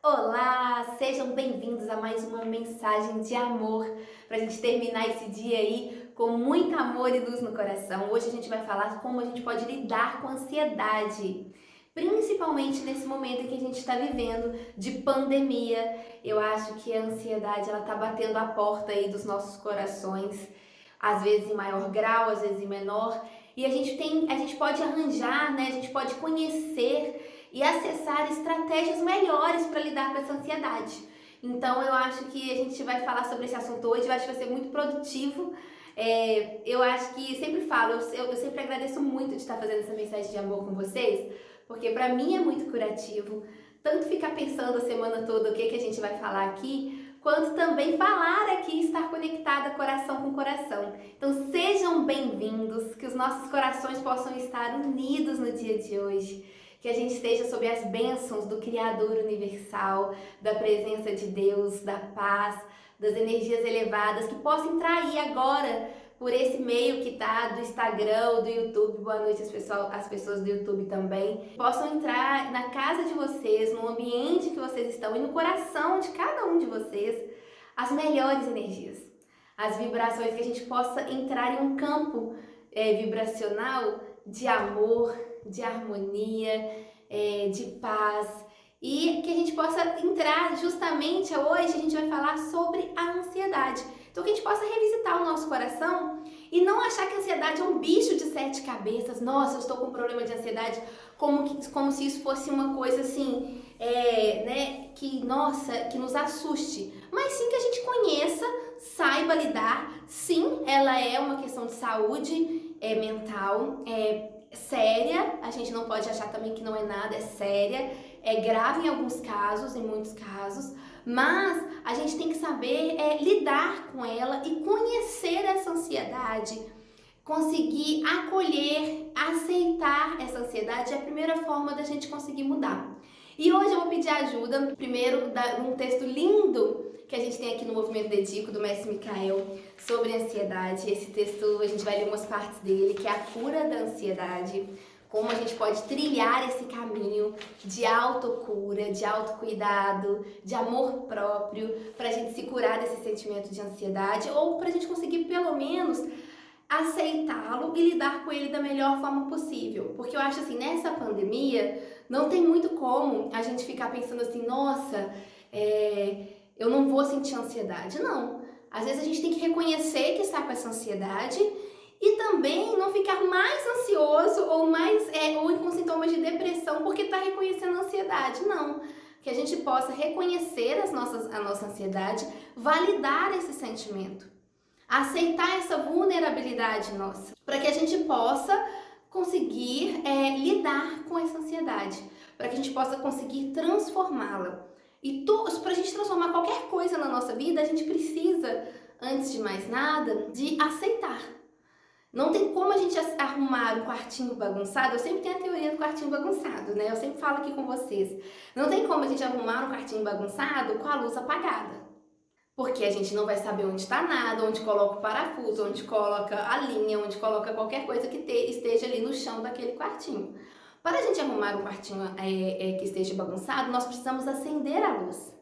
Olá, sejam bem-vindos a mais uma mensagem de amor para a gente terminar esse dia aí com muito amor e luz no coração. Hoje a gente vai falar como a gente pode lidar com a ansiedade, principalmente nesse momento em que a gente está vivendo de pandemia. Eu acho que a ansiedade ela tá batendo a porta aí dos nossos corações, às vezes em maior grau, às vezes em menor. E a gente pode arranjar, né? A gente pode conhecer e acessar estratégias melhores para lidar com essa ansiedade. Então eu acho que a gente vai falar sobre esse assunto hoje, eu acho que vai ser muito produtivo. Eu acho que sempre falo, eu sempre agradeço muito de estar fazendo essa mensagem de amor com vocês, porque para mim é muito curativo, tanto ficar pensando a semana toda o que a gente vai falar aqui, quanto também falar aqui e estar conectada coração com coração. Então sejam bem-vindos, que os nossos corações possam estar unidos no dia de hoje. Que a gente esteja sob as bênçãos do Criador Universal, da presença de Deus, da paz, das energias elevadas, que possa entrar aí agora por esse meio que tá do Instagram, do YouTube. Boa noite as pessoas do YouTube também. Possam entrar na casa de vocês, no ambiente que vocês estão e no coração de cada um de vocês, as melhores energias, as vibrações, que a gente possa entrar em um campo vibracional de amor, de harmonia, de paz, e que a gente possa entrar justamente hoje, a gente vai falar sobre a ansiedade. Então que a gente possa revisitar o nosso coração e não achar que a ansiedade é um bicho de 7 cabeças. Nossa, eu estou com um problema de ansiedade, como se isso fosse uma coisa assim, né, que nos assuste. Mas sim que a gente conheça, saiba lidar. Sim, ela é uma questão de saúde mental, séria, a gente não pode achar também que não é nada, é séria, é grave em alguns casos, em muitos casos, mas a gente tem que saber lidar com ela e conhecer essa ansiedade, conseguir acolher, aceitar essa ansiedade é a primeira forma da gente conseguir mudar. E hoje eu vou pedir ajuda, primeiro, num texto lindo que a gente tem aqui no Movimento Dedico, do Mestre Michael, sobre ansiedade. Esse texto, a gente vai ler umas partes dele, que é a cura da ansiedade, como a gente pode trilhar esse caminho de autocura, de autocuidado, de amor próprio, para a gente se curar desse sentimento de ansiedade, ou para a gente conseguir, pelo menos, aceitá-lo e lidar com ele da melhor forma possível. Porque eu acho assim, nessa pandemia, não tem muito como a gente ficar pensando assim, nossa, eu não vou sentir ansiedade. Não. Às vezes a gente tem que reconhecer que está com essa ansiedade e também não ficar mais ansioso ou com sintomas de depressão porque está reconhecendo a ansiedade. Não. Que a gente possa reconhecer a nossa ansiedade, validar esse sentimento, aceitar essa vulnerabilidade nossa, para que a gente possa conseguir lidar com essa ansiedade, para que a gente possa conseguir transformá-la. E para a gente transformar qualquer coisa na nossa vida, a gente precisa, antes de mais nada, de aceitar. Não tem como a gente arrumar um quartinho bagunçado. Eu sempre tenho a teoria do quartinho bagunçado, né? Eu sempre falo aqui com vocês. Não tem como a gente arrumar um quartinho bagunçado com a luz apagada. Porque a gente não vai saber onde está nada, onde coloca o parafuso, onde coloca a linha, onde coloca qualquer coisa que esteja ali no chão daquele quartinho. Para a gente arrumar um quartinho que esteja bagunçado, nós precisamos acender a luz.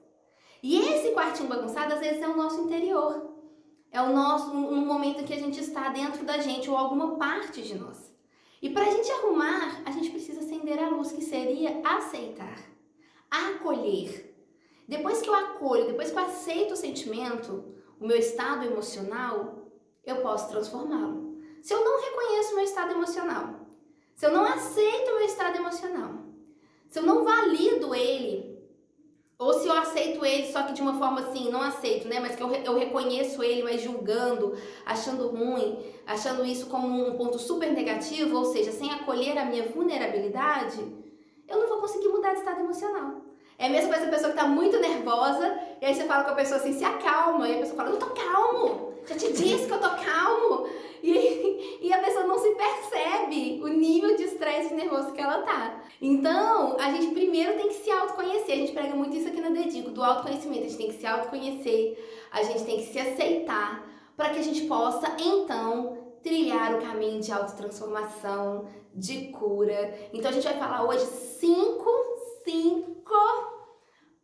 E esse quartinho bagunçado, às vezes, é o nosso interior. É um momento que a gente está dentro da gente ou alguma parte de nós. E para a gente arrumar, a gente precisa acender a luz, que seria aceitar, acolher. Depois que eu acolho, depois que eu aceito o sentimento, o meu estado emocional, eu posso transformá-lo. Se eu não reconheço o meu estado emocional, se eu não aceito o meu estado emocional, se eu não valido ele, ou se eu aceito ele só que de uma forma assim, não aceito, né? Mas que eu reconheço ele, mas julgando, achando ruim, achando isso como um ponto super negativo, ou seja, sem acolher a minha vulnerabilidade, eu não vou conseguir mudar de estado emocional. É a mesma coisa a pessoa que tá muito nervosa, e aí você fala com a pessoa assim, se acalma, e a pessoa fala, eu tô calmo, já te disse que eu tô calmo, e a pessoa não se percebe o nível de estresse e nervoso que ela tá. Então, a gente primeiro tem que se autoconhecer, a gente prega muito isso aqui na Dedico, do autoconhecimento, a gente tem que se autoconhecer, a gente tem que se aceitar, para que a gente possa, então, trilhar o caminho de autotransformação, de cura. Então a gente vai falar hoje cinco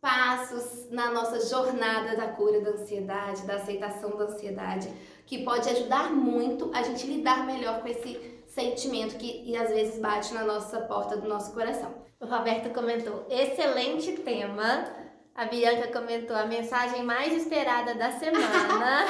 passos na nossa jornada da cura da ansiedade, da aceitação da ansiedade, que pode ajudar muito a gente lidar melhor com esse sentimento que às vezes bate na nossa porta do nosso coração. O Roberto comentou, excelente tema. A Bianca comentou, a mensagem mais esperada da semana.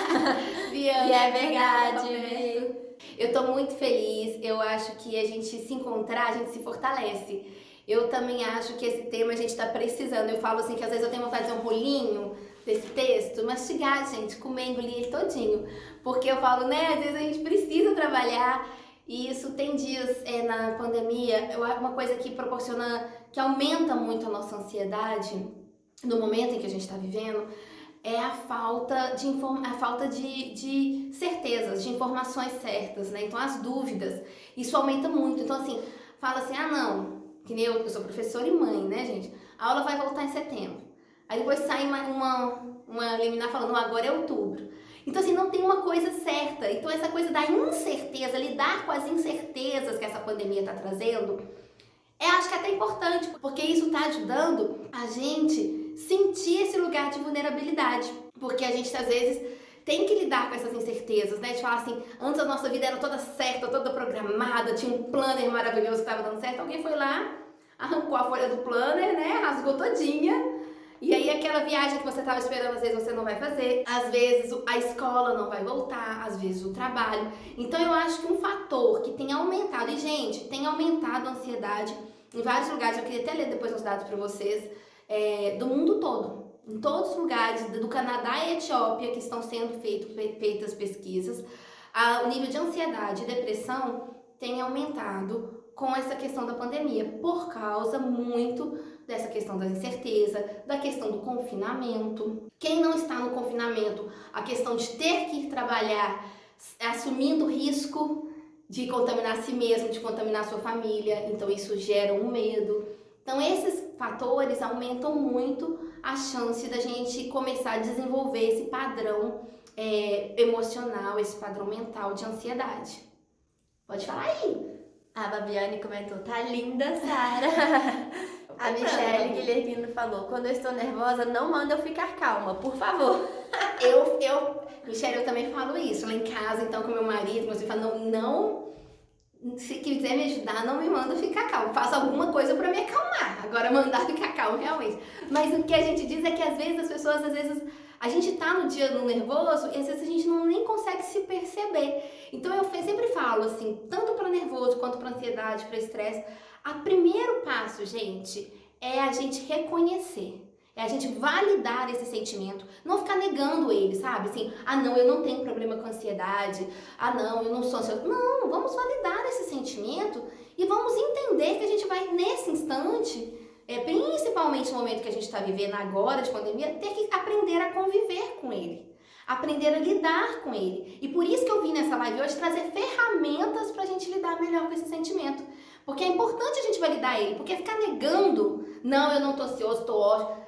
Bianca, e é verdade. Obrigada, eu tô muito feliz, eu acho que a gente se encontrar, a gente se fortalece. Eu também acho que esse tema a gente tá precisando. Eu falo assim que às vezes eu tenho vontade de fazer um rolinho desse texto, mastigar, gente, comer, engolir ele todinho. Porque eu falo, né, às vezes a gente precisa trabalhar. E isso tem dias na pandemia, uma coisa que proporciona, que aumenta muito a nossa ansiedade no momento em que a gente está vivendo, é a falta de certezas, de informações certas, né? Então as dúvidas, isso aumenta muito. Então assim, fala assim, não, que nem eu sou professora e mãe, né, gente? A aula vai voltar em setembro. Aí depois sai uma liminar falando, agora é outubro. Então assim, não tem uma coisa certa. Então essa coisa da incerteza, lidar com as incertezas que essa pandemia está trazendo, acho que é até importante, porque isso está ajudando a gente sentir esse lugar de vulnerabilidade. Porque a gente às vezes tem que lidar com essas incertezas, né? De falar assim, antes a nossa vida era toda certa, toda programada, tinha um planner maravilhoso que estava dando certo, alguém foi lá, arrancou a folha do planner, né? Rasgou todinha. E aí aquela viagem que você estava esperando, às vezes você não vai fazer, às vezes a escola não vai voltar, às vezes o trabalho. Então eu acho que um fator que tem aumentado, e gente, tem aumentado a ansiedade em vários lugares, eu queria até ler depois os dados para vocês, do mundo todo. Em todos os lugares, do Canadá e Etiópia, que estão sendo feitas pesquisas, o nível de ansiedade e depressão tem aumentado com essa questão da pandemia, por causa muito dessa questão da incerteza, da questão do confinamento. Quem não está no confinamento, a questão de ter que ir trabalhar assumindo risco de contaminar a si mesmo, de contaminar a sua família, então isso gera um medo. Então esses fatores aumentam muito a chance da gente começar a desenvolver esse padrão emocional, esse padrão mental de ansiedade. Pode falar aí. A Babiane comentou, tá linda, Sara. A Michelle Guilhermino falou, quando eu estou nervosa, não manda eu ficar calma, por favor. Michelle, eu também falo isso lá em casa, então com meu marido, meu filho fala, não, se quiser me ajudar, não me manda ficar calma, faça alguma coisa pra me acalmar, agora mandar ficar calma, realmente. Mas o que a gente diz é que às vezes as pessoas, a gente tá no dia no nervoso e às vezes a gente nem consegue se perceber. Então eu sempre falo assim, tanto para nervoso quanto para ansiedade, para estresse, o primeiro passo, gente, é a gente reconhecer. É a gente validar esse sentimento, não ficar negando ele, sabe? Assim, não, eu não tenho problema com ansiedade, não, eu não sou ansiosa. Não, vamos validar esse sentimento e vamos entender que a gente vai, nesse instante, principalmente no momento que a gente está vivendo agora de pandemia, ter que aprender a conviver com ele, aprender a lidar com ele. E por isso que eu vim nessa live hoje trazer ferramentas pra gente lidar melhor com esse sentimento. Porque é importante a gente validar ele, porque ficar negando, não, eu não tô ansioso, tô ótimo,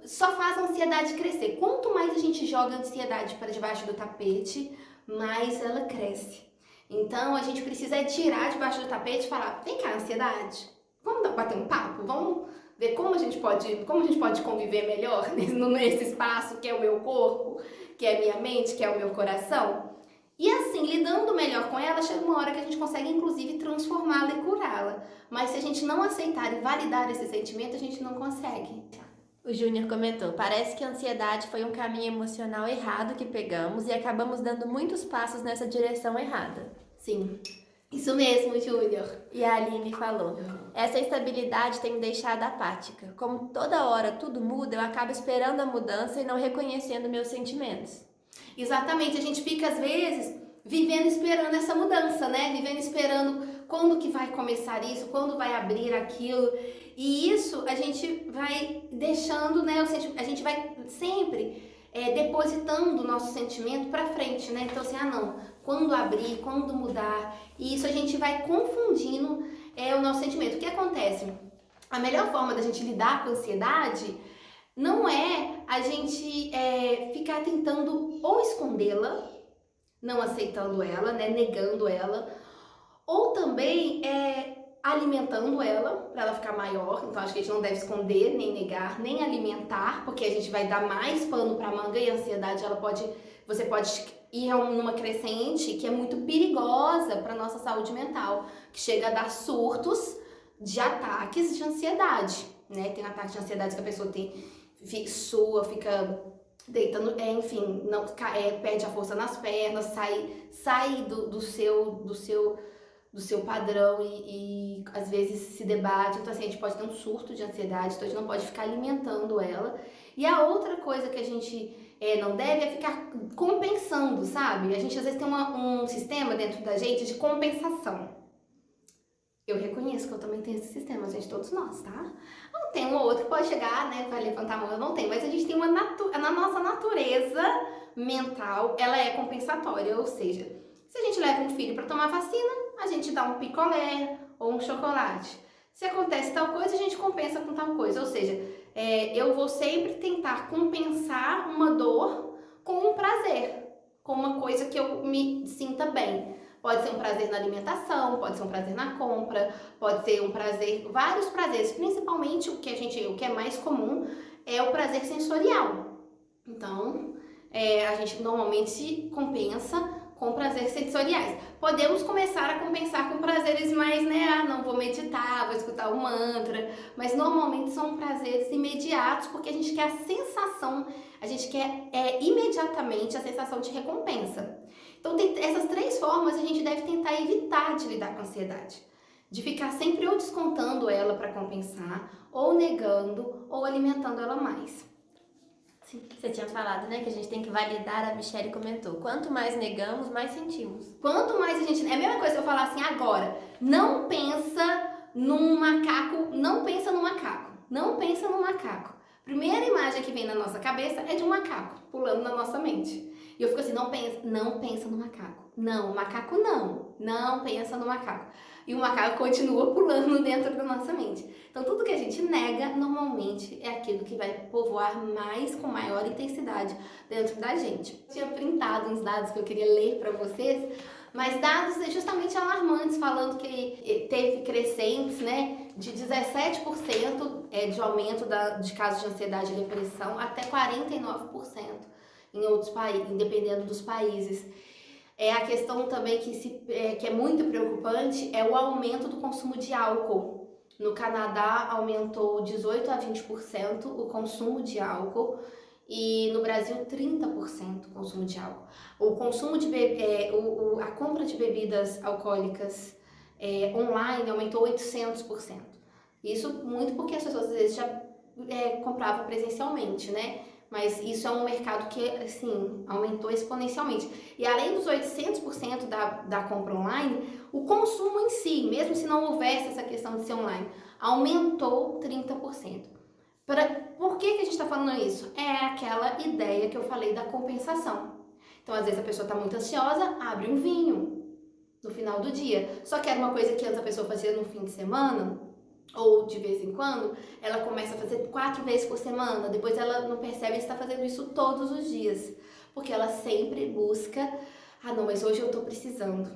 só faz a ansiedade crescer. Quanto mais a gente joga a ansiedade para debaixo do tapete, mais ela cresce. Então a gente precisa tirar debaixo do tapete e falar, vem cá, ansiedade, vamos bater um papo, vamos ver como a gente pode conviver melhor nesse espaço que é o meu corpo, que é a minha mente, que é o meu coração. E assim, lidando melhor com ela, chega uma hora que a gente consegue, inclusive, transformá-la e curá-la. Mas se a gente não aceitar e validar esse sentimento, a gente não consegue. O Júnior comentou, parece que a ansiedade foi um caminho emocional errado que pegamos e acabamos dando muitos passos nessa direção errada. Sim, isso mesmo, Júnior. E a Aline falou, essa instabilidade tem me deixado apática. Como toda hora tudo muda, eu acabo esperando a mudança e não reconhecendo meus sentimentos. Exatamente, a gente fica às vezes vivendo esperando essa mudança, né? Vivendo esperando quando que vai começar isso, quando vai abrir aquilo. E isso a gente vai deixando, né? A gente vai sempre depositando o nosso sentimento pra frente, né? Então assim, não, quando abrir, quando mudar. E isso a gente vai confundindo o nosso sentimento. O que acontece? A melhor forma da gente lidar com a ansiedade não é a gente ficar tentando ou escondê-la, não aceitando ela, né, negando ela, ou também alimentando ela para ela ficar maior. Então acho que a gente não deve esconder, nem negar, nem alimentar, porque a gente vai dar mais pano para manga e a ansiedade você pode ir numa crescente que é muito perigosa para nossa saúde mental, que chega a dar surtos de ataques de ansiedade, né? Tem ataques de ansiedade que a pessoa sua, fica deitando, enfim, não perde a força nas pernas, sai do seu padrão e às vezes se debate. Então assim, a gente pode ter um surto de ansiedade, então a gente não pode ficar alimentando ela. E a outra coisa que a gente não deve é ficar compensando, sabe? A gente às vezes tem um sistema dentro da gente de compensação. Eu reconheço que eu também tenho esse sistema, gente, todos nós, tá? Não tem um ou outro que pode chegar, né, vai levantar a mão, eu não tenho, mas a gente tem na nossa natureza mental, ela é compensatória, ou seja, se a gente leva um filho para tomar vacina, a gente dá um picolé ou um chocolate. Se acontece tal coisa, a gente compensa com tal coisa, ou seja, eu vou sempre tentar compensar uma dor com um prazer, com uma coisa que eu me sinta bem. Pode ser um prazer na alimentação, pode ser um prazer na compra, pode ser um prazer, vários prazeres, principalmente o que é mais comum é o prazer sensorial. Então, a gente normalmente compensa com prazeres sensoriais. Podemos começar a compensar com prazeres mais, né, não vou meditar, vou escutar o mantra, mas normalmente são prazeres imediatos, porque a gente quer a sensação, a gente quer imediatamente a sensação de recompensa. Então, tem essas três formas a gente deve tentar evitar de lidar com a ansiedade. De ficar sempre ou descontando ela para compensar, ou negando, ou alimentando ela mais. Sim. Você tinha falado, né, que a gente tem que validar, a Michelle comentou. Quanto mais negamos, mais sentimos. Quanto mais a gente... É a mesma coisa que eu falar assim, agora, não pensa num macaco, não pensa no macaco, não pensa no macaco. Primeira imagem que vem na nossa cabeça é de um macaco pulando na nossa mente. E eu fico assim, não pensa no macaco. Não, macaco não pensa no macaco. E o macaco continua pulando dentro da nossa mente. Então tudo que a gente nega, normalmente, é aquilo que vai povoar mais, com maior intensidade dentro da gente. Eu tinha printado uns dados que eu queria ler para vocês, mas dados justamente alarmantes, falando que teve crescentes, né, de 17% de aumento de casos de ansiedade e depressão até 49%. Em outros países, dependendo dos países. A questão também que é muito preocupante é o aumento do consumo de álcool. No Canadá aumentou 18 a 20% o consumo de álcool e no Brasil 30% o consumo de álcool. O consumo a compra de bebidas alcoólicas online aumentou 800%. Isso muito porque as pessoas às vezes já compravam presencialmente, né? Mas isso é um mercado que, assim, aumentou exponencialmente. E além dos 800% da compra online, o consumo em si, mesmo se não houvesse essa questão de ser online, aumentou 30%. Por que a gente está falando isso? É aquela ideia que eu falei da compensação. Então, às vezes a pessoa está muito ansiosa, abre um vinho no final do dia. Só que era uma coisa que antes a pessoa fazia no fim de semana, ou de vez em quando, ela começa a fazer 4 vezes por semana, depois ela não percebe que está fazendo isso todos os dias, porque ela sempre busca, não, mas hoje eu estou precisando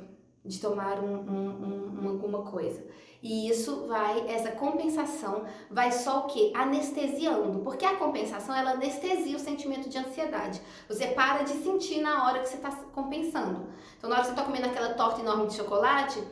de tomar alguma coisa. E essa compensação vai só o quê? Anestesiando, porque a compensação, ela anestesia o sentimento de ansiedade. Você para de sentir na hora que você está compensando. Então, na hora que você está comendo aquela torta enorme de chocolate,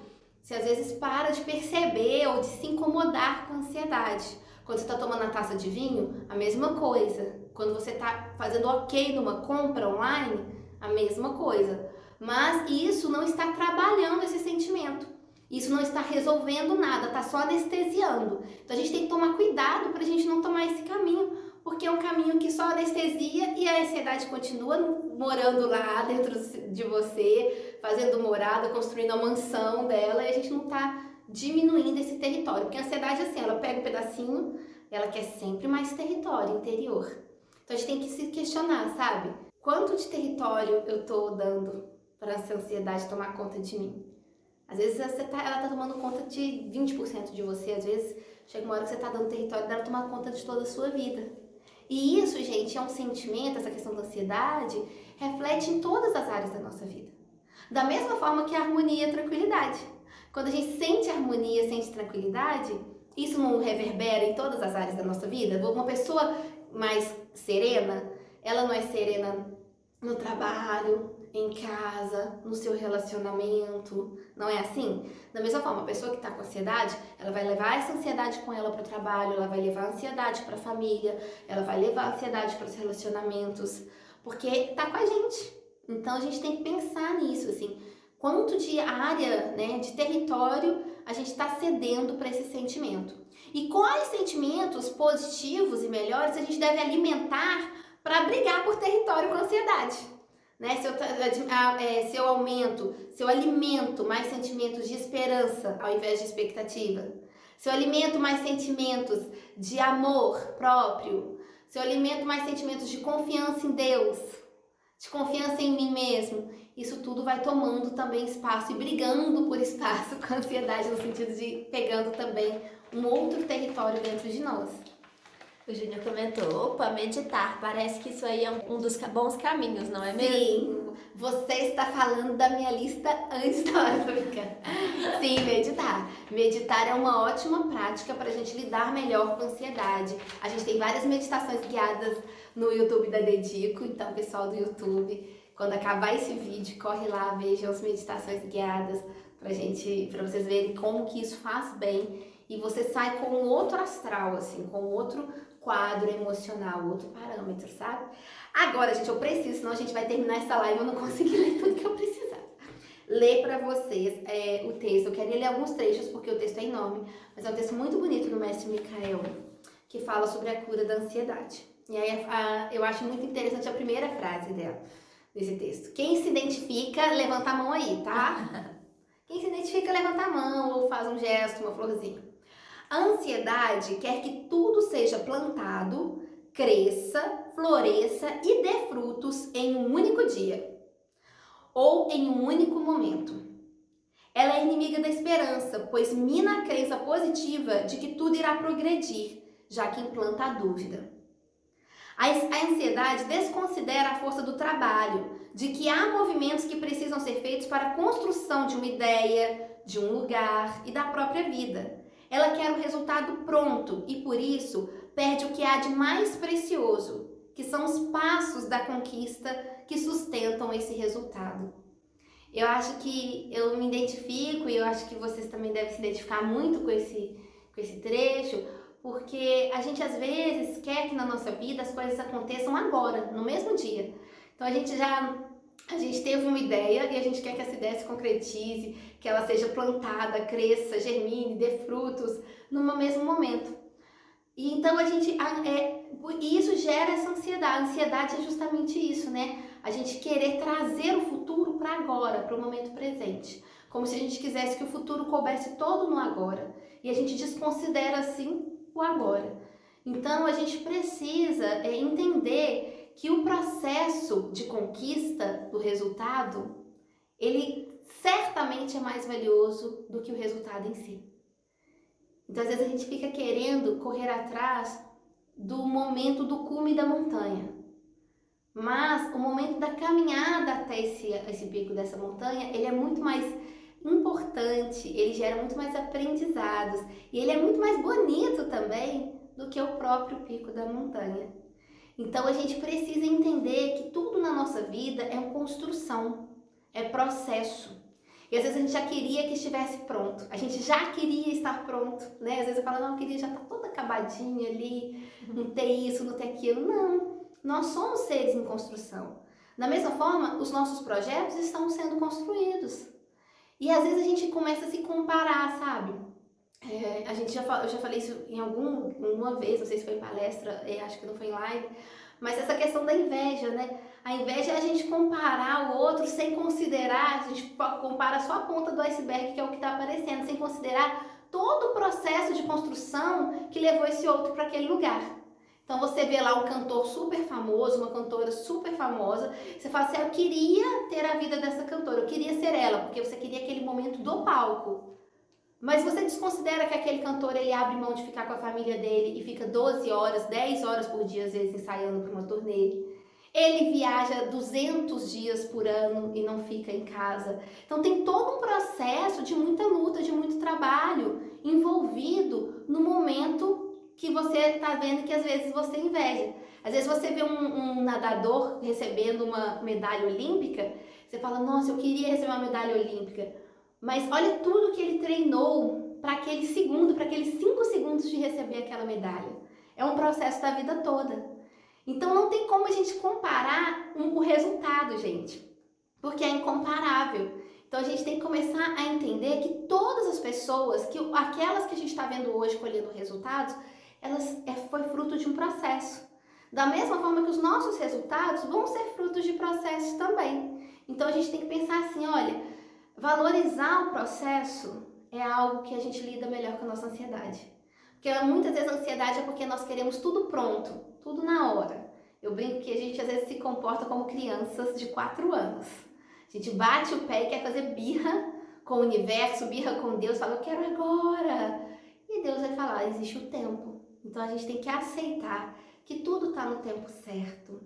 você às vezes para de perceber ou de se incomodar com a ansiedade. Quando você está tomando a taça de vinho, a mesma coisa. Quando você está fazendo ok numa compra online, a mesma coisa. Mas isso não está trabalhando esse sentimento. Isso não está resolvendo nada, está só anestesiando. Então a gente tem que tomar cuidado para a gente não tomar esse caminho, porque é um caminho que só anestesia e a ansiedade continua morando lá dentro de você, fazendo morada, construindo a mansão dela, e a gente não está diminuindo esse território. Porque a ansiedade, assim, ela pega um pedacinho, ela quer sempre mais território interior. Então a gente tem que se questionar, sabe? Quanto de território eu estou dando para essa ansiedade tomar conta de mim? Às vezes ela está tomando conta de 20% de você, às vezes chega uma hora que você está dando território dela tomar conta de toda a sua vida. E isso, gente, é um sentimento, essa questão da ansiedade, reflete em todas as áreas da nossa vida. Da mesma forma que a harmonia e a tranquilidade. Quando a gente sente harmonia, sente tranquilidade, isso não reverbera em todas as áreas da nossa vida? Uma pessoa mais serena, ela não é serena no trabalho, em casa, no seu relacionamento, não é assim? Da mesma forma, a pessoa que está com ansiedade, ela vai levar essa ansiedade com ela para o trabalho, ela vai levar a ansiedade para a família, ela vai levar a ansiedade para os relacionamentos, porque está com a gente. Então a gente tem que pensar nisso, assim, quanto de área, né, de território a gente está cedendo para esse sentimento. E quais sentimentos positivos e melhores a gente deve alimentar para brigar por território com a ansiedade? Né? Se eu alimento mais sentimentos de esperança ao invés de expectativa, se eu alimento mais sentimentos de amor próprio, se eu alimento mais sentimentos de confiança em Deus, de confiança em mim mesmo, isso tudo vai tomando também espaço e brigando por espaço com a ansiedade, no sentido de pegando também um outro território dentro de nós. O Júnior comentou, opa, meditar, parece que isso aí é um dos bons caminhos, não é mesmo? Sim, você está falando da minha lista antes da hora, tô brincando. Sim, meditar. Meditar é uma ótima prática para a gente lidar melhor com a ansiedade. A gente tem várias meditações guiadas no YouTube da Dedico, então pessoal do YouTube, quando acabar esse vídeo, corre lá, vejam as meditações guiadas para vocês verem como que isso faz bem e você sai com um outro astral, assim, com outro quadro emocional, outro parâmetro, sabe? Agora, gente, eu preciso, senão a gente vai terminar essa live e eu não consegui ler tudo que eu precisava. Ler para vocês o texto. Eu queria ler alguns trechos porque o texto é enorme, mas é um texto muito bonito do mestre Michael, que fala sobre a cura da ansiedade. E aí eu acho muito interessante a primeira frase dela, desse texto. Quem se identifica, levanta a mão aí, tá? Quem se identifica, levanta a mão ou faz um gesto, uma florzinha. A ansiedade quer que tudo seja plantado, cresça, floresça e dê frutos em um único dia ou em um único momento. Ela é inimiga da esperança, pois mina a crença positiva de que tudo irá progredir, já que implanta a dúvida. A ansiedade desconsidera a força do trabalho, de que há movimentos que precisam ser feitos para a construção de uma ideia, de um lugar e da própria vida. Ela quer o resultado pronto e, por isso, perde o que há de mais precioso, que são os passos da conquista que sustentam esse resultado. Eu acho que eu me identifico e eu acho que vocês também devem se identificar muito com esse trecho, porque a gente às vezes quer que na nossa vida as coisas aconteçam agora, no mesmo dia. Então a gente teve uma ideia e a gente quer que essa ideia se concretize, que ela seja plantada, cresça, germine, dê frutos no mesmo momento. E então isso gera essa ansiedade. A ansiedade é justamente isso, né? A gente querer trazer o futuro para agora, para o momento presente. Como se a gente quisesse que o futuro coubesse todo no agora. E a gente desconsidera assim o agora. Então a gente precisa entender que o processo de conquista do resultado, ele certamente é mais valioso do que o resultado em si. Então às vezes a gente fica querendo correr atrás do momento do cume da montanha. Mas o momento da caminhada até esse pico dessa montanha, ele é muito mais importante, ele gera muito mais aprendizados e ele é muito mais bonito também do que o próprio pico da montanha. Então a gente precisa entender que tudo na nossa vida é uma construção, é processo. E às vezes a gente já queria que estivesse pronto, a gente já queria estar pronto, né? Às vezes eu falo, não, eu queria já estar toda acabadinha ali, não ter isso, não ter aquilo. Não, nós somos seres em construção. Da mesma forma, os nossos projetos estão sendo construídos. E às vezes a gente começa a se comparar, sabe? Eu já falei isso em uma vez, não sei se foi em palestra, acho que não foi em live, mas essa questão da inveja, né? A inveja é a gente comparar o outro sem considerar, a gente compara só a ponta do iceberg, que é o que está aparecendo, sem considerar todo o processo de construção que levou esse outro para aquele lugar. Então você vê lá um cantor super famoso, uma cantora super famosa, você fala assim, eu queria ter a vida dessa cantora, eu queria ser ela, porque você queria aquele momento do palco. Mas você desconsidera que aquele cantor, ele abre mão de ficar com a família dele e fica 12 horas, 10 horas por dia, às vezes, ensaiando para uma turnê. Ele viaja 200 dias por ano e não fica em casa. Então tem todo um processo de muita luta, de muito trabalho envolvido no momento que você está vendo que às vezes você inveja. Às vezes você vê um nadador recebendo uma medalha olímpica, você fala, nossa, eu queria receber uma medalha olímpica. Mas olha tudo que ele treinou para aquele segundo, para aqueles 5 segundos de receber aquela medalha. É um processo da vida toda. Então não tem como a gente comparar o resultado, gente, porque é incomparável. Então a gente tem que começar a entender que todas as pessoas, aquelas que a gente está vendo hoje colhendo resultados, foi fruto de um processo. Da mesma forma que os nossos resultados vão ser frutos de processos também. Então a gente tem que pensar assim, olha, valorizar o processo é algo que a gente lida melhor com a nossa ansiedade. Porque muitas vezes a ansiedade é porque nós queremos tudo pronto, tudo na hora. Eu brinco que a gente às vezes se comporta como crianças de 4 anos. A gente bate o pé e quer fazer birra com o universo, birra com Deus, fala, eu quero agora. E Deus vai falar, existe o tempo. Então a gente tem que aceitar que tudo está no tempo certo.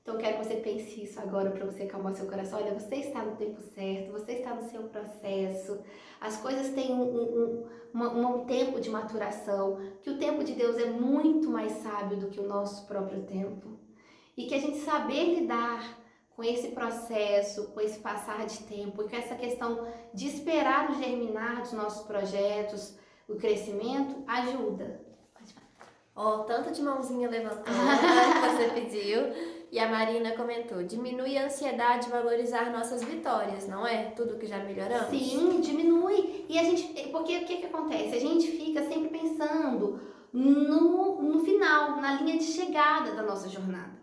Então eu quero que você pense isso agora para você acalmar seu coração. Olha, você está no tempo certo, você está no seu processo. As coisas têm um tempo de maturação, que o tempo de Deus é muito mais sábio do que o nosso próprio tempo. E que a gente saber lidar com esse processo, com esse passar de tempo e com essa questão de esperar o germinar dos nossos projetos, o crescimento, ajuda. Ó, tanto de mãozinha levantada que você pediu. E a Marina comentou, diminui a ansiedade de valorizar nossas vitórias, não é? Tudo que já melhoramos? Sim, diminui. E a gente, porque o que acontece? A gente fica sempre pensando no final, na linha de chegada da nossa jornada.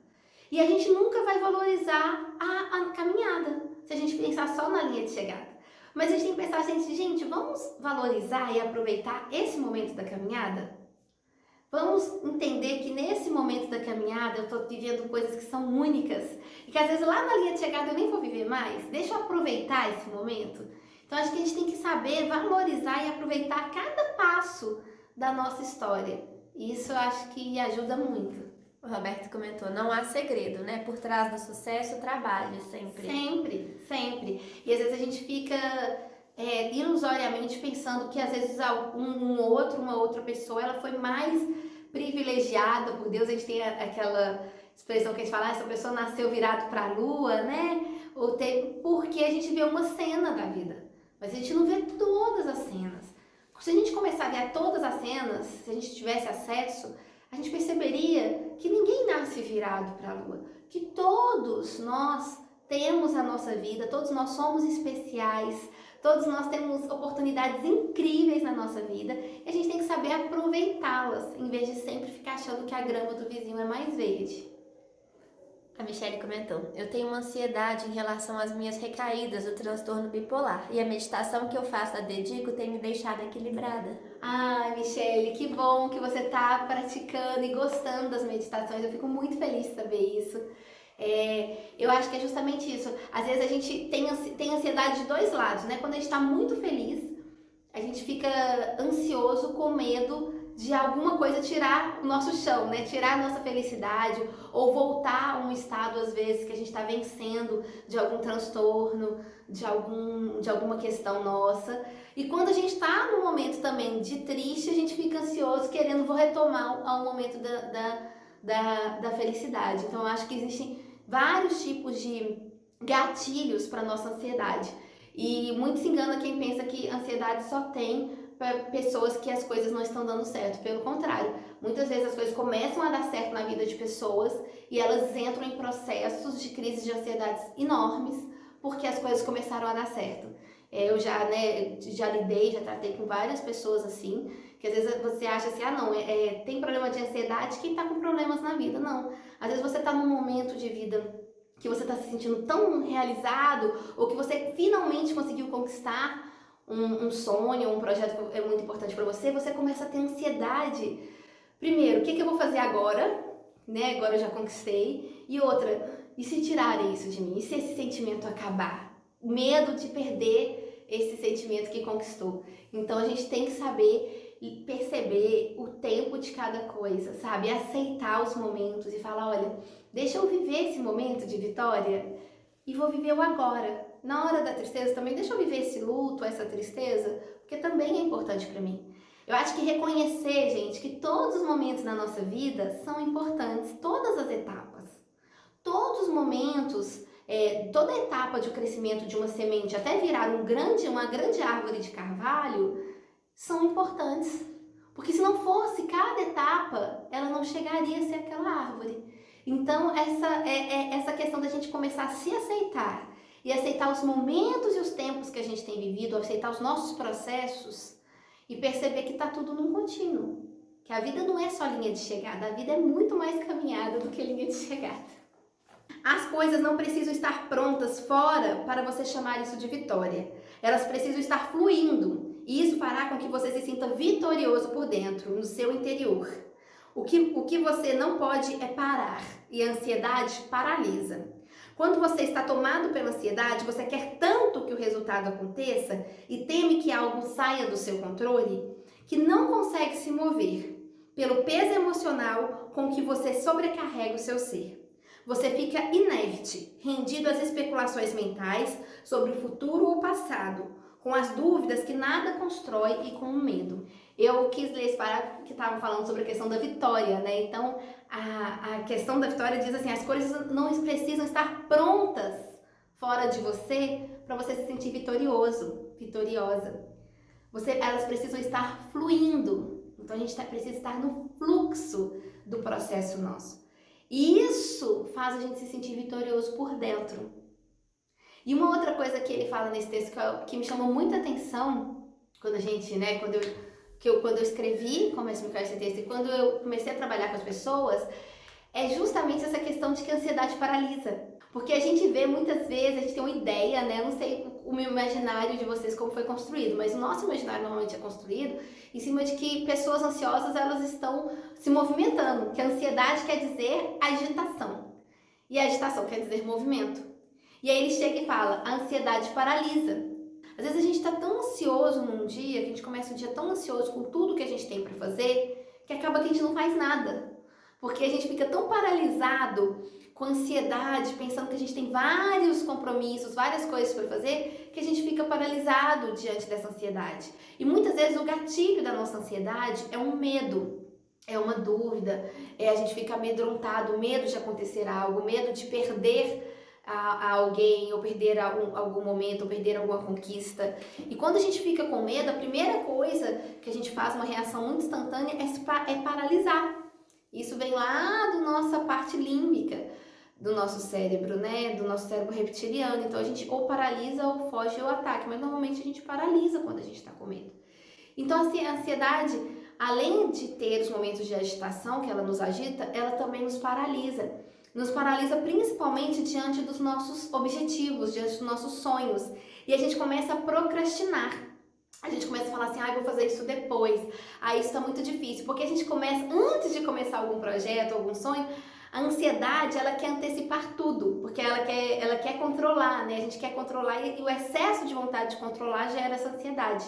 E a gente nunca vai valorizar a caminhada, se a gente pensar só na linha de chegada. Mas a gente tem que pensar, gente, vamos valorizar e aproveitar esse momento da caminhada? Vamos entender que nesse momento da caminhada eu estou vivendo coisas que são únicas e que às vezes lá na linha de chegada eu nem vou viver mais. Deixa eu aproveitar esse momento. Então acho que a gente tem que saber valorizar e aproveitar cada passo da nossa história. E isso eu acho que ajuda muito. O Roberto comentou, não há segredo, né? Por trás do sucesso, trabalho sempre. Sempre, sempre. E às vezes a gente fica ilusoriamente pensando que às vezes uma outra pessoa, ela foi mais privilegiada por Deus. A gente tem aquela expressão que a gente fala, essa pessoa nasceu virado para a lua, né? Porque a gente vê uma cena da vida, mas a gente não vê todas as cenas. Se a gente começar a ver todas as cenas, se a gente tivesse acesso, a gente perceberia que ninguém nasce virado para a lua, que todos nós temos a nossa vida, todos nós somos especiais, todos nós temos oportunidades incríveis na nossa vida e a gente tem que saber aproveitá-las, em vez de sempre ficar achando que a grama do vizinho é mais verde. A Michelle comentou, eu tenho uma ansiedade em relação às minhas recaídas do transtorno bipolar e a meditação que eu faço a dedico tem me deixado equilibrada. Ai, Michelle, que bom que você está praticando e gostando das meditações, eu fico muito feliz de saber isso. Eu acho que é justamente isso. Às vezes a gente tem ansiedade de dois lados, né? Quando a gente está muito feliz, a gente fica ansioso com medo de alguma coisa tirar o nosso chão, né? Tirar a nossa felicidade ou voltar a um estado, às vezes, que a gente está vencendo de algum transtorno, de alguma questão nossa. E quando a gente está num momento também de triste, a gente fica ansioso, querendo retomar ao momento da felicidade. Então, eu acho que existem vários tipos de gatilhos para nossa ansiedade. E muito se engana quem pensa que ansiedade só tem para pessoas que as coisas não estão dando certo. Pelo contrário, muitas vezes as coisas começam a dar certo na vida de pessoas e elas entram em processos de crise de ansiedades enormes porque as coisas começaram a dar certo. Eu já lidei, já tratei com várias pessoas assim, que às vezes você acha assim, tem problema de ansiedade quem está com problemas na vida. Não, às vezes você está num momento de vida que você está se sentindo tão realizado ou que você finalmente conseguiu conquistar um sonho, um projeto que é muito importante para você, você começa a ter ansiedade. Primeiro, o que eu vou fazer agora? Né? Agora eu já conquistei. E outra, e se tirarem isso de mim? E se esse sentimento acabar? Medo de perder esse sentimento que conquistou. Então a gente tem que saber perceber o tempo de cada coisa, sabe? Aceitar os momentos e falar, olha, deixa eu viver esse momento de vitória e vou viver o agora. Na hora da tristeza também, deixa eu viver esse luto, essa tristeza, porque também é importante para mim. Eu acho que reconhecer, gente, que todos os momentos da nossa vida são importantes, todas as etapas. Todos os momentos, toda etapa de crescimento de uma semente até virar uma grande árvore de carvalho, são importantes. Porque se não fosse cada etapa, ela não chegaria a ser aquela árvore. Então, essa questão da gente começar a se aceitar e aceitar os momentos e os tempos que a gente tem vivido, aceitar os nossos processos e perceber que está tudo num contínuo. Que a vida não é só linha de chegada, a vida é muito mais caminhada do que linha de chegada. As coisas não precisam estar prontas fora para você chamar isso de vitória. Elas precisam estar fluindo e isso fará com que você se sinta vitorioso por dentro, no seu interior. O que você não pode é parar e a ansiedade paralisa. Quando você está tomado pela ansiedade, você quer tanto que o resultado aconteça e teme que algo saia do seu controle, que não consegue se mover pelo peso emocional com que você sobrecarrega o seu ser. Você fica inerte, rendido às especulações mentais sobre o futuro ou passado, com as dúvidas que nada constrói e com o medo. Eu quis ler esse parágrafo que estava falando sobre a questão da vitória, né? Então, a questão da vitória diz assim, as coisas não precisam estar prontas fora de você para você se sentir vitorioso, vitoriosa. Elas precisam estar fluindo. Então, a gente precisa estar no fluxo do processo nosso. E isso faz a gente se sentir vitorioso por dentro. E uma outra coisa que ele fala nesse texto que me chamou muita atenção, quando a gente, né, quando eu escrevi Comece a Me Conhecer esse texto e quando eu comecei a trabalhar com as pessoas, é justamente essa questão de que a ansiedade paralisa. Porque a gente vê muitas vezes, a gente tem uma ideia, né, eu não sei o meu imaginário de vocês como foi construído, mas o nosso imaginário normalmente é construído em cima de que pessoas ansiosas, elas estão se movimentando, que a ansiedade quer dizer agitação, e a agitação quer dizer movimento. E aí ele chega e fala, a ansiedade paralisa. Às vezes a gente está tão ansioso num dia, que a gente começa um dia tão ansioso com tudo que a gente tem para fazer, que acaba que a gente não faz nada. Porque a gente fica tão paralisado com ansiedade, pensando que a gente tem vários compromissos, várias coisas para fazer, que a gente fica paralisado diante dessa ansiedade. E muitas vezes o gatilho da nossa ansiedade é um medo, é uma dúvida, a gente fica amedrontado, medo de acontecer algo, medo de perder a alguém, ou perder algum momento, ou perder alguma conquista. E quando a gente fica com medo, a primeira coisa que a gente faz, uma reação muito instantânea, é paralisar. Isso vem lá da nossa parte límbica do nosso cérebro, né? Do nosso cérebro reptiliano. Então a gente ou paralisa ou foge ou ataca, mas normalmente a gente paralisa quando a gente está com medo. Então assim, a ansiedade, além de ter os momentos de agitação que ela nos agita, ela também nos paralisa. Nos paralisa principalmente diante dos nossos objetivos, diante dos nossos sonhos. E a gente começa a procrastinar. A gente começa a falar assim, vou fazer isso depois. Isso tá muito difícil. Porque a gente começa, antes de começar algum projeto, algum sonho, a ansiedade, ela quer antecipar tudo. Porque ela quer controlar, né? A gente quer controlar e o excesso de vontade de controlar gera essa ansiedade.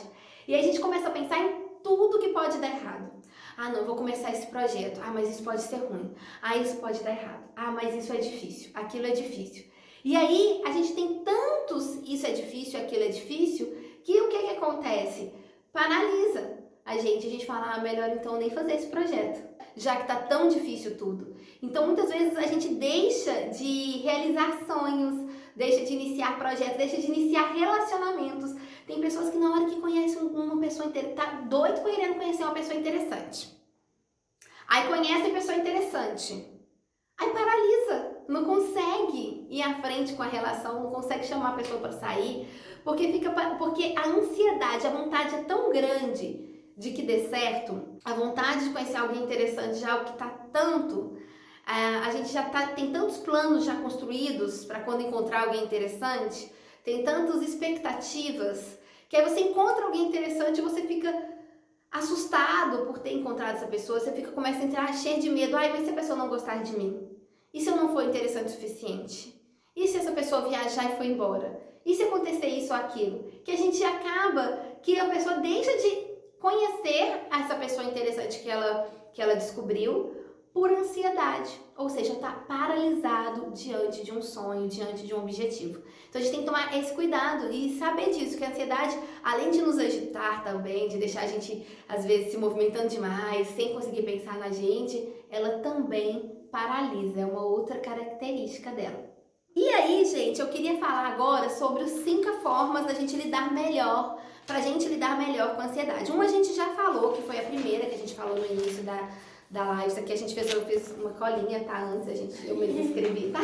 E aí a gente começa a pensar em tudo que pode dar errado. Não, vou começar esse projeto. Mas isso pode ser ruim. Isso pode dar errado. Mas isso é difícil. Aquilo é difícil. E aí, a gente tem tantos isso é difícil, aquilo é difícil, que o que acontece? Paralisa a gente fala, melhor então nem fazer esse projeto, já que tá tão difícil tudo. Então, muitas vezes a gente deixa de realizar sonhos, deixa de iniciar projetos, deixa de iniciar relacionamentos. Tem pessoas que na hora que conhecem uma pessoa interessante, tá doido querendo conhecer uma pessoa interessante. Aí conhece a pessoa interessante. Aí paralisa, não consegue ir à frente com a relação, não consegue chamar a pessoa para sair, porque a ansiedade, a vontade é tão grande de que dê certo, a vontade de conhecer alguém interessante já é o que tá tanto, a gente já tem tantos planos já construídos para quando encontrar alguém interessante, tem tantas expectativas, que aí você encontra alguém interessante e você fica assustado por ter encontrado essa pessoa, você começa a entrar cheio de medo, mas se a pessoa não gostar de mim? E se eu não for interessante o suficiente? E se essa pessoa viajar e for embora? E se acontecer isso ou aquilo? Que a gente acaba, que a pessoa deixa de conhecer essa interessante que ela descobriu, por ansiedade, ou seja, está paralisado diante de um sonho, diante de um objetivo. Então a gente tem que tomar esse cuidado e saber disso, que a ansiedade, além de nos agitar também, de deixar a gente às vezes se movimentando demais, sem conseguir pensar na gente, ela também paralisa, é uma outra característica dela. E aí, gente, eu queria falar agora sobre os 5 formas da gente lidar melhor, pra gente lidar melhor com a ansiedade. Uma a gente já falou, que foi a primeira que a gente falou no início da live. Isso aqui a gente eu fiz uma colinha, tá? Antes eu mesmo escrevi, tá?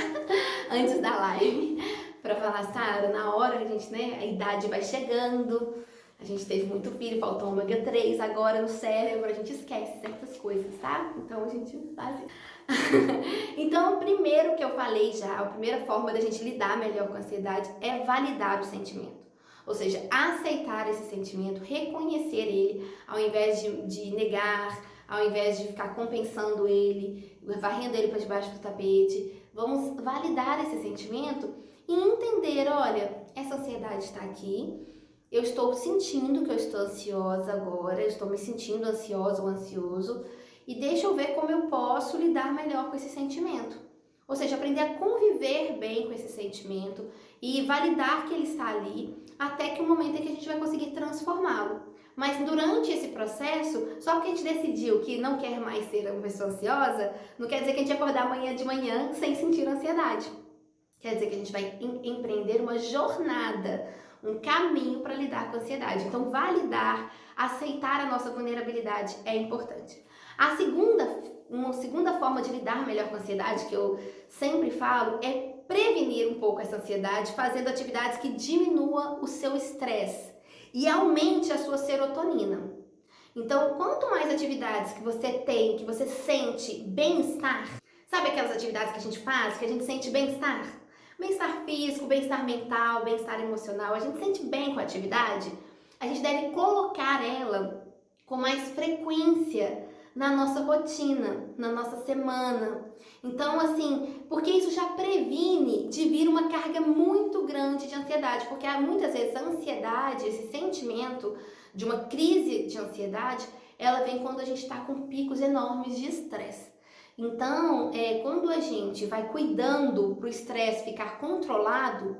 Antes da live, pra falar, Sara, na hora a gente, né, a idade vai chegando, a gente teve muito filho, faltou ômega 3 agora no cérebro, a gente esquece certas coisas, tá? Então a gente faz Então, o primeiro que eu falei já, a primeira forma da gente lidar melhor com a ansiedade é validar o sentimento. Ou seja, aceitar esse sentimento, reconhecer ele, ao invés de negar, ao invés de ficar compensando ele, varrendo ele para debaixo do tapete. Vamos validar esse sentimento e entender, olha, essa ansiedade está aqui, eu estou sentindo que eu estou ansiosa agora, eu estou me sentindo ansiosa ou ansioso, e deixa eu ver como eu posso lidar melhor com esse sentimento. Ou seja, aprender a conviver bem com esse sentimento e validar que ele está ali até que o momento em que a gente vai conseguir transformá-lo. Mas durante esse processo, só porque a gente decidiu que não quer mais ser uma pessoa ansiosa, não quer dizer que a gente vai acordar amanhã de manhã sem sentir ansiedade. Quer dizer que a gente vai empreender uma jornada, um caminho para lidar com a ansiedade. Então, validar, aceitar a nossa vulnerabilidade é importante. Uma segunda forma de lidar melhor com a ansiedade, que eu sempre falo, é prevenir um pouco essa ansiedade, fazendo atividades que diminuam o seu estresse e aumente a sua serotonina. Então, quanto mais atividades que você tem, que você sente bem-estar, sabe aquelas atividades que a gente faz, que a gente sente bem-estar? Bem-estar físico, bem-estar mental, bem-estar emocional, a gente sente bem com a atividade, a gente deve colocar ela com mais frequência na nossa rotina, na nossa semana. Então, assim, porque isso já previne de vir uma carga muito grande de ansiedade, porque muitas vezes a ansiedade, esse sentimento de uma crise de ansiedade, ela vem quando a gente está com picos enormes de estresse. Então, quando a gente vai cuidando para o estresse ficar controlado,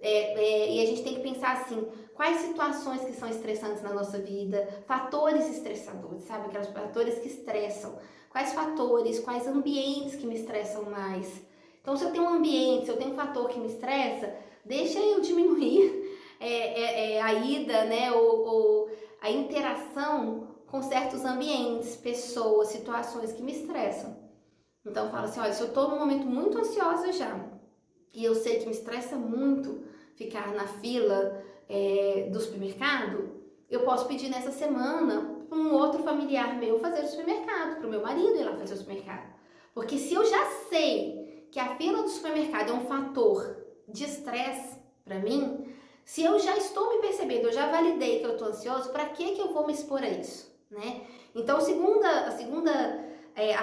e a gente tem que pensar assim, quais situações que são estressantes na nossa vida, fatores estressadores, sabe? Aqueles fatores que estressam. Quais fatores, quais ambientes que me estressam mais. Então, se eu tenho um ambiente, se eu tenho um fator que me estressa, deixa eu diminuir a ida, né? Ou a interação com certos ambientes, pessoas, situações que me estressam. Então, eu falo assim, olha, se eu estou num momento muito ansiosa já, e eu sei que me estressa muito ficar na fila do supermercado, eu posso pedir nessa semana para um outro familiar meu fazer o supermercado, para o meu marido ir lá fazer o supermercado. Porque se eu já sei que a fila do supermercado é um fator de estresse para mim, se eu já estou me percebendo, eu já validei que eu estou ansioso, para que eu vou me expor a isso, né? Então, a segunda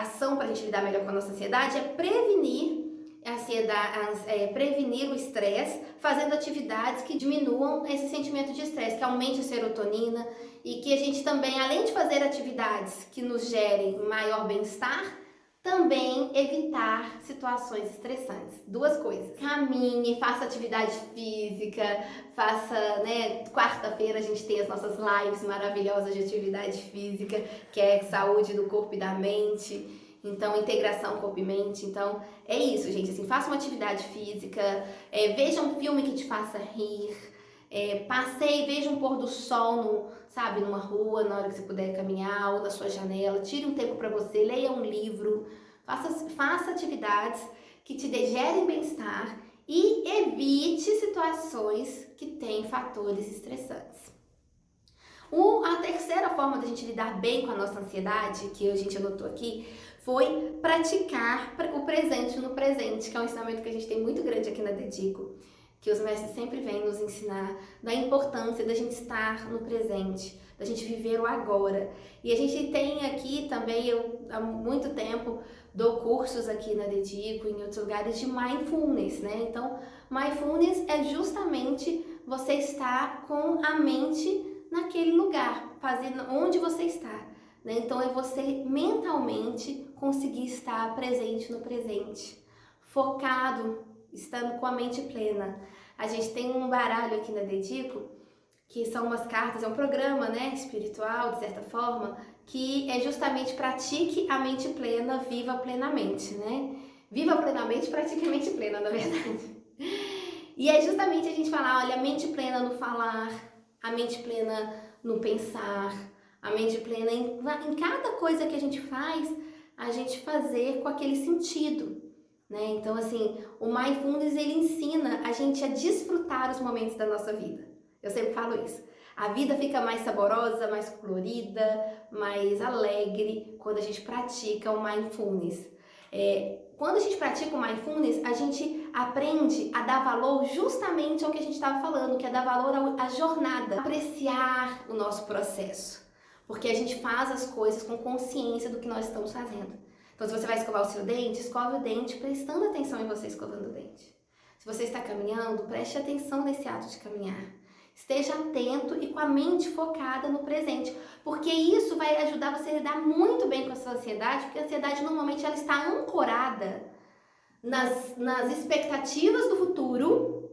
ação para a gente lidar melhor com a nossa ansiedade é prevenir prevenir o estresse, fazendo atividades que diminuam esse sentimento de estresse, que aumente a serotonina e que a gente também, além de fazer atividades que nos gerem maior bem-estar, também evitar situações estressantes. 2 coisas. Caminhe, faça atividade física, né? Quarta-feira a gente tem as nossas lives maravilhosas de atividade física, que é saúde do corpo e da mente. Então, integração corpo e mente. Então, é isso, gente. Assim, faça uma atividade física, veja um filme que te faça rir, passeie, veja um pôr do sol, numa rua, na hora que você puder caminhar, ou na sua janela. Tire um tempo para você, leia um livro, faça atividades que te gerem bem-estar e evite situações que têm fatores estressantes. A terceira forma da gente lidar bem com a nossa ansiedade, que a gente anotou aqui, foi praticar o presente no presente, que é um ensinamento que a gente tem muito grande aqui na Dedico, que os mestres sempre vêm nos ensinar da importância da gente estar no presente, da gente viver o agora. E a gente tem aqui também, eu há muito tempo dou cursos aqui na Dedico, em outros lugares, de mindfulness, né? Então, mindfulness é justamente você estar com a mente naquele lugar, fazendo onde você está, né? Então é você mentalmente conseguir estar presente no presente, focado, estando com a mente plena. A gente tem um baralho aqui na Dedico, que são umas cartas, é um programa, né, espiritual, de certa forma, que é justamente pratique a mente plena, viva plenamente, né? Viva plenamente, pratique a mente plena, na verdade. E é justamente a gente falar, olha, a mente plena no falar, a mente plena no pensar, a mente plena em cada coisa que a gente faz, a gente fazer com aquele sentido, né? Então, assim, o Mindfulness, ele ensina a gente a desfrutar os momentos da nossa vida. Eu sempre falo isso. A vida fica mais saborosa, mais colorida, mais alegre quando a gente pratica o Mindfulness. Quando a gente pratica o Mindfulness, a gente aprende a dar valor justamente ao que a gente estava falando, que é dar valor à jornada, apreciar o nosso processo. Porque a gente faz as coisas com consciência do que nós estamos fazendo. Então, se você vai escovar o seu dente, escove o dente prestando atenção em você escovando o dente. Se você está caminhando, preste atenção nesse ato de caminhar. Esteja atento e com a mente focada no presente, porque isso vai ajudar você a lidar muito bem com a sua ansiedade, porque a ansiedade normalmente ela está ancorada nas expectativas do futuro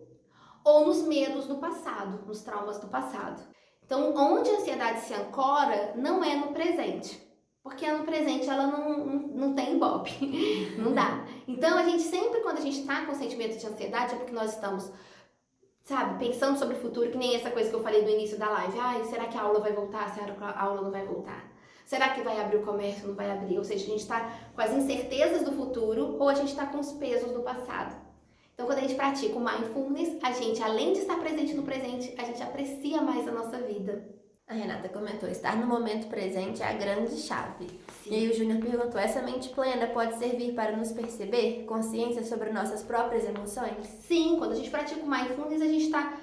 ou nos medos do passado, nos traumas do passado. Então, onde a ansiedade se ancora não é no presente, porque no presente ela não tem ibope, não dá. Então, a gente sempre, quando a gente está com sentimento de ansiedade, é porque nós estamos, sabe, pensando sobre o futuro, que nem essa coisa que eu falei no início da live. Ai, será que a aula vai voltar? Será que a aula não vai voltar? Será que vai abrir o comércio? Não vai abrir? Ou seja, a gente está com as incertezas do futuro ou a gente está com os pesos do passado. Então, quando a gente pratica o Mindfulness, a gente, além de estar presente no presente, a gente aprecia mais a nossa vida. A Renata comentou, estar no momento presente é a grande chave. Sim. E aí o Júnior perguntou, essa mente plena pode servir para nos perceber, consciência sobre nossas próprias emoções? Sim, quando a gente pratica o Mindfulness, a gente está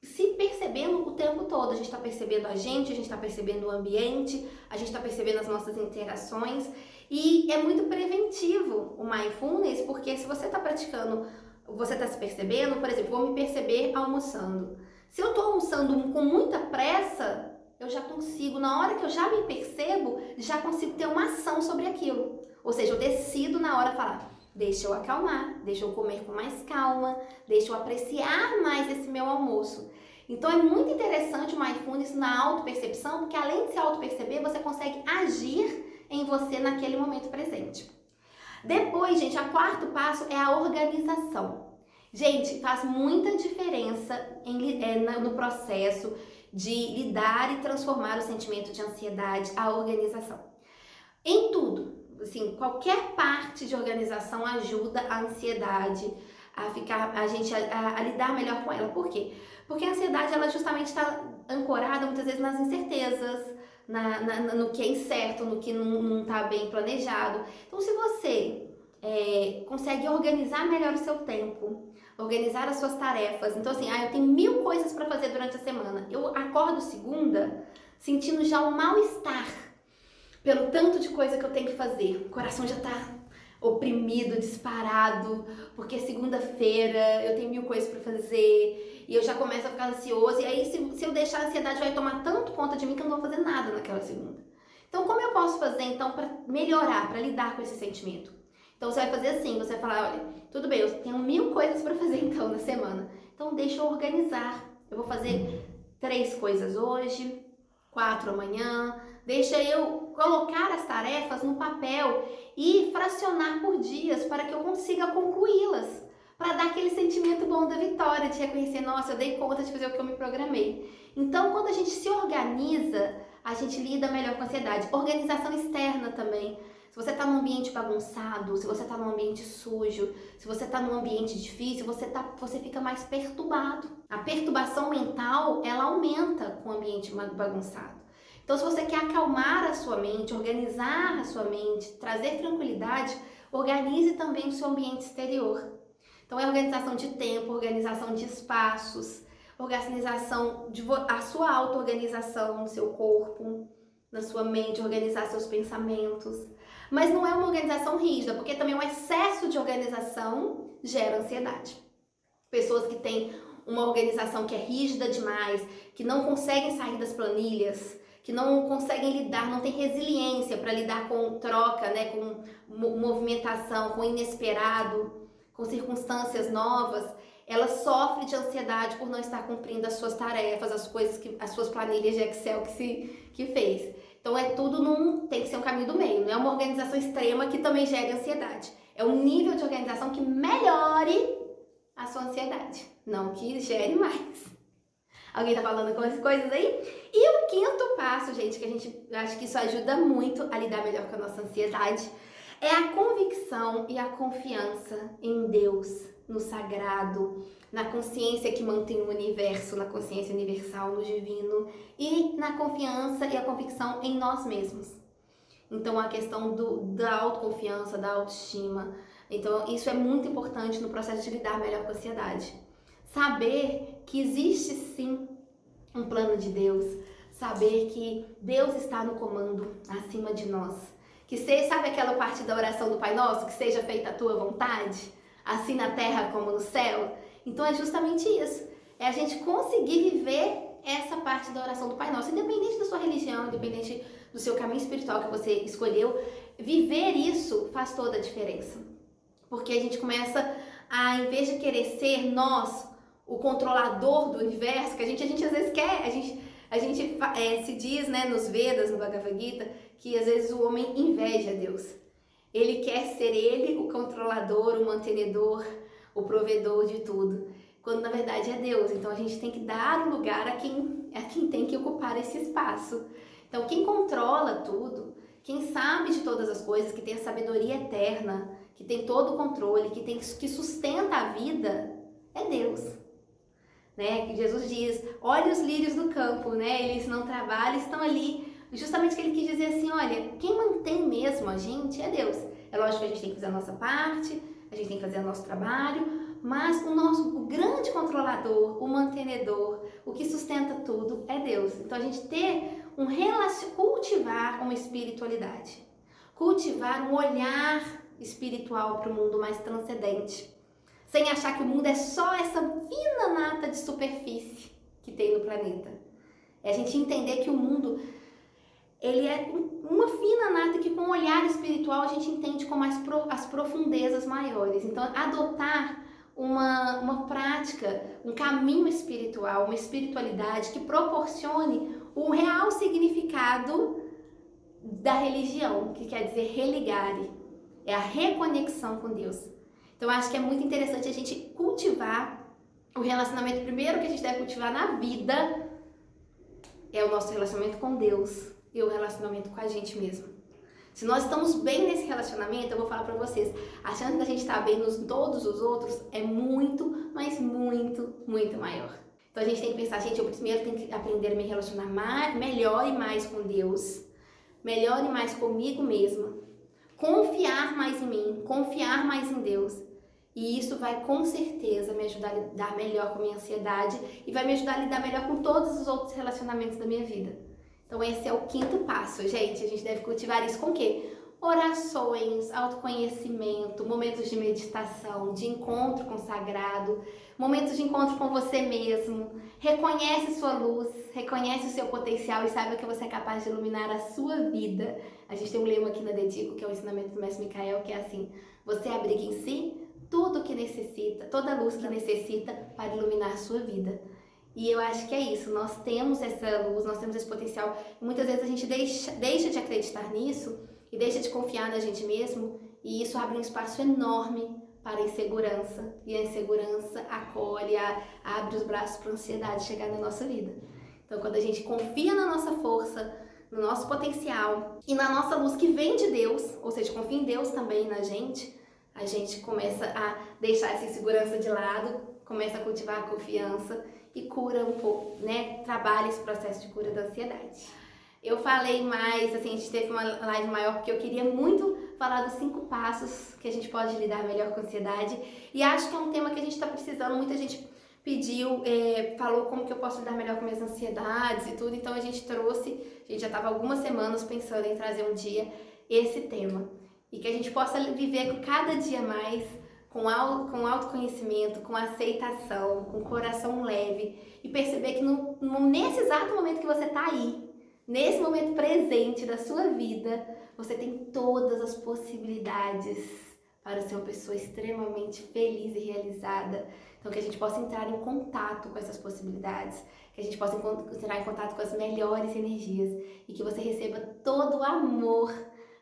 se percebendo o tempo todo. A gente está percebendo a gente está percebendo o ambiente, a gente está percebendo as nossas interações. E é muito preventivo o Mindfulness, porque se você está praticando, você está se percebendo, por exemplo, vou me perceber almoçando. Se eu estou almoçando com muita pressa, eu já consigo, na hora que eu já me percebo, já consigo ter uma ação sobre aquilo. Ou seja, eu decido na hora falar, deixa eu acalmar, deixa eu comer com mais calma, deixa eu apreciar mais esse meu almoço. Então é muito interessante o Mindfulness na autopercepção, porque além de se autoperceber, você consegue agir em você naquele momento presente. Depois, gente, o quarto passo é a organização. Gente, faz muita diferença no processo de lidar e transformar o sentimento de ansiedade, a organização. Em tudo, assim, qualquer parte de organização ajuda a ansiedade a lidar melhor com ela. Por quê? Porque a ansiedade, ela justamente está ancorada muitas vezes nas incertezas, no que é incerto, no que não está bem planejado. Então, se você consegue organizar melhor o seu tempo, organizar as suas tarefas. Então, assim, eu tenho 1000 coisas para fazer durante a semana. Eu acordo segunda sentindo já um mal-estar pelo tanto de coisa que eu tenho que fazer. O coração já tá oprimido, disparado, porque segunda-feira eu tenho 1000 coisas para fazer e eu já começo a ficar ansioso. E aí, se eu deixar a ansiedade, vai tomar tanto conta de mim que eu não vou fazer nada naquela segunda. Então, como eu posso fazer, então, para melhorar, para lidar com esse sentimento? Então, você vai fazer assim, você vai falar, olha, tudo bem, eu tenho 1000 coisas para fazer, então, na semana. Então, deixa eu organizar. Eu vou fazer 3 coisas hoje, 4 amanhã. Deixa eu colocar as tarefas no papel e fracionar por dias para que eu consiga concluí-las. Para dar aquele sentimento bom da vitória, de reconhecer, nossa, eu dei conta de fazer o que eu me programei. Então, quando a gente se organiza, a gente lida melhor com a ansiedade. Organização externa também. Se você está num ambiente bagunçado, se você está num ambiente sujo, se você está num ambiente difícil, você fica mais perturbado. A perturbação mental, ela aumenta com o ambiente bagunçado. Então, se você quer acalmar a sua mente, organizar a sua mente, trazer tranquilidade, organize também o seu ambiente exterior. Então, é organização de tempo, organização de espaços, organização a sua auto-organização no seu corpo, na sua mente, organizar seus pensamentos. Mas não é uma organização rígida, porque também o excesso de organização gera ansiedade. Pessoas que têm uma organização que é rígida demais, que não conseguem sair das planilhas, que não conseguem lidar, não têm resiliência para lidar com troca, né, com movimentação, com inesperado, com circunstâncias novas, ela sofre de ansiedade por não estar cumprindo as suas tarefas, as suas planilhas de Excel que fez. Então tem que ser um caminho do meio, não é uma organização extrema que também gere ansiedade. É um nível de organização que melhore a sua ansiedade, não que gere mais. Alguém tá falando com as coisas aí? E o quinto passo, gente, que eu acho que isso ajuda muito a lidar melhor com a nossa ansiedade, é a convicção e a confiança em Deus, no sagrado, na consciência que mantém o universo, na consciência universal, no divino, e na confiança e a convicção em nós mesmos. Então, a questão da autoconfiança, da autoestima. Então, isso é muito importante no processo de lidar melhor com a ansiedade. Saber que existe sim um plano de Deus, saber que Deus está no comando acima de nós. Que sabe aquela parte da oração do Pai Nosso? Que seja feita a tua vontade, assim na terra como no céu? Então é justamente isso. É a gente conseguir viver essa parte da oração do Pai Nosso. Independente da sua religião, independente do seu caminho espiritual que você escolheu, viver isso faz toda a diferença. Porque a gente começa a, em vez de querer ser nós, o controlador do universo, que a gente às vezes quer, a gente se diz, né, nos Vedas, no Bhagavad Gita, que às vezes o homem inveja Deus. Ele quer ser ele o controlador, o mantenedor, o provedor de tudo, quando na verdade é Deus. Então a gente tem que dar o lugar a quem tem que ocupar esse espaço. Então quem controla tudo, quem sabe de todas as coisas, que tem a sabedoria eterna, que tem todo o controle, que sustenta a vida, é Deus. Né? Que Jesus diz, olha os lírios do campo, né? Eles não trabalham, estão ali. Justamente que ele quis dizer assim, olha, quem mantém mesmo a gente é Deus. É lógico que a gente tem que fazer a nossa parte, a gente tem que fazer o nosso trabalho, mas o grande controlador, o mantenedor, o que sustenta tudo é Deus. Então a gente cultivar uma espiritualidade, cultivar um olhar espiritual para o mundo mais transcendente, sem achar que o mundo é só essa fina nata de superfície que tem no planeta. É a gente entender que o mundo, ele é uma fina nata que com o olhar espiritual a gente entende como as profundezas maiores. Então, adotar uma prática, um caminho espiritual, uma espiritualidade que proporcione o real significado da religião, que quer dizer religare, é a reconexão com Deus. Então, eu acho que é muito interessante a gente cultivar o relacionamento. Primeiro que a gente deve cultivar na vida é o nosso relacionamento com Deus e o relacionamento com a gente mesmo. Se nós estamos bem nesse relacionamento, eu vou falar pra vocês, a chance da gente estar bem nos todos os outros é muito, mas muito, muito maior. Então a gente tem que pensar, gente, eu primeiro tenho que aprender a me relacionar melhor e mais com Deus, melhor e mais comigo mesma, confiar mais em mim, confiar mais em Deus. E isso vai com certeza me ajudar a lidar melhor com a minha ansiedade e vai me ajudar a lidar melhor com todos os outros relacionamentos da minha vida. Então esse é o quinto passo, gente. A gente deve cultivar isso com o quê? Orações, autoconhecimento, momentos de meditação, de encontro com o sagrado, momentos de encontro com você mesmo. Reconhece sua luz, reconhece o seu potencial e saiba que você é capaz de iluminar a sua vida. A gente tem um lema aqui na Dedico, que é o ensinamento do Mestre Micael, que é assim: você abriga em si tudo que necessita, toda a luz que necessita para iluminar a sua vida. E eu acho que é isso, nós temos essa luz, nós temos esse potencial. E muitas vezes a gente deixa de acreditar nisso e deixa de confiar na gente mesmo, e isso abre um espaço enorme para a insegurança. E a insegurança acolhe, abre os braços para a ansiedade chegar na nossa vida. Então, quando a gente confia na nossa força, no nosso potencial e na nossa luz que vem de Deus, ou seja, confia em Deus também na gente, a gente começa a deixar essa insegurança de lado, começa a cultivar a confiança e cura um pouco, né? Trabalha esse processo de cura da ansiedade. Eu falei mais, assim, a gente teve uma live maior porque eu queria muito falar dos 5 passos que a gente pode lidar melhor com a ansiedade. E acho que é um tema que a gente está precisando, muita gente pediu, falou como que eu posso lidar melhor com minhas ansiedades e tudo. Então a gente já estava algumas semanas pensando em trazer um dia esse tema. E que a gente possa viver cada dia mais com autoconhecimento, com aceitação, com coração leve e perceber que nesse exato momento que você está aí, nesse momento presente da sua vida, você tem todas as possibilidades para ser uma pessoa extremamente feliz e realizada. Então, que a gente possa entrar em contato com essas possibilidades, que a gente possa entrar em contato com as melhores energias e que você receba todo o amor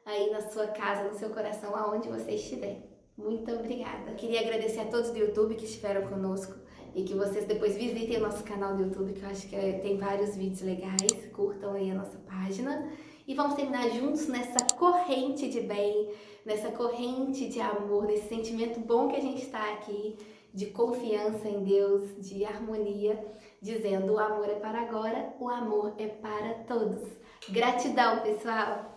aí na sua casa, no seu coração, aonde você estiver. Muito obrigada. Queria agradecer a todos do YouTube que estiveram conosco e que vocês depois visitem o nosso canal do YouTube, que eu acho que tem vários vídeos legais. Curtam aí a nossa página. E vamos terminar juntos nessa corrente de bem, nessa corrente de amor, nesse sentimento bom que a gente está aqui, de confiança em Deus, de harmonia, dizendo: o amor é para agora, o amor é para todos. Gratidão, pessoal!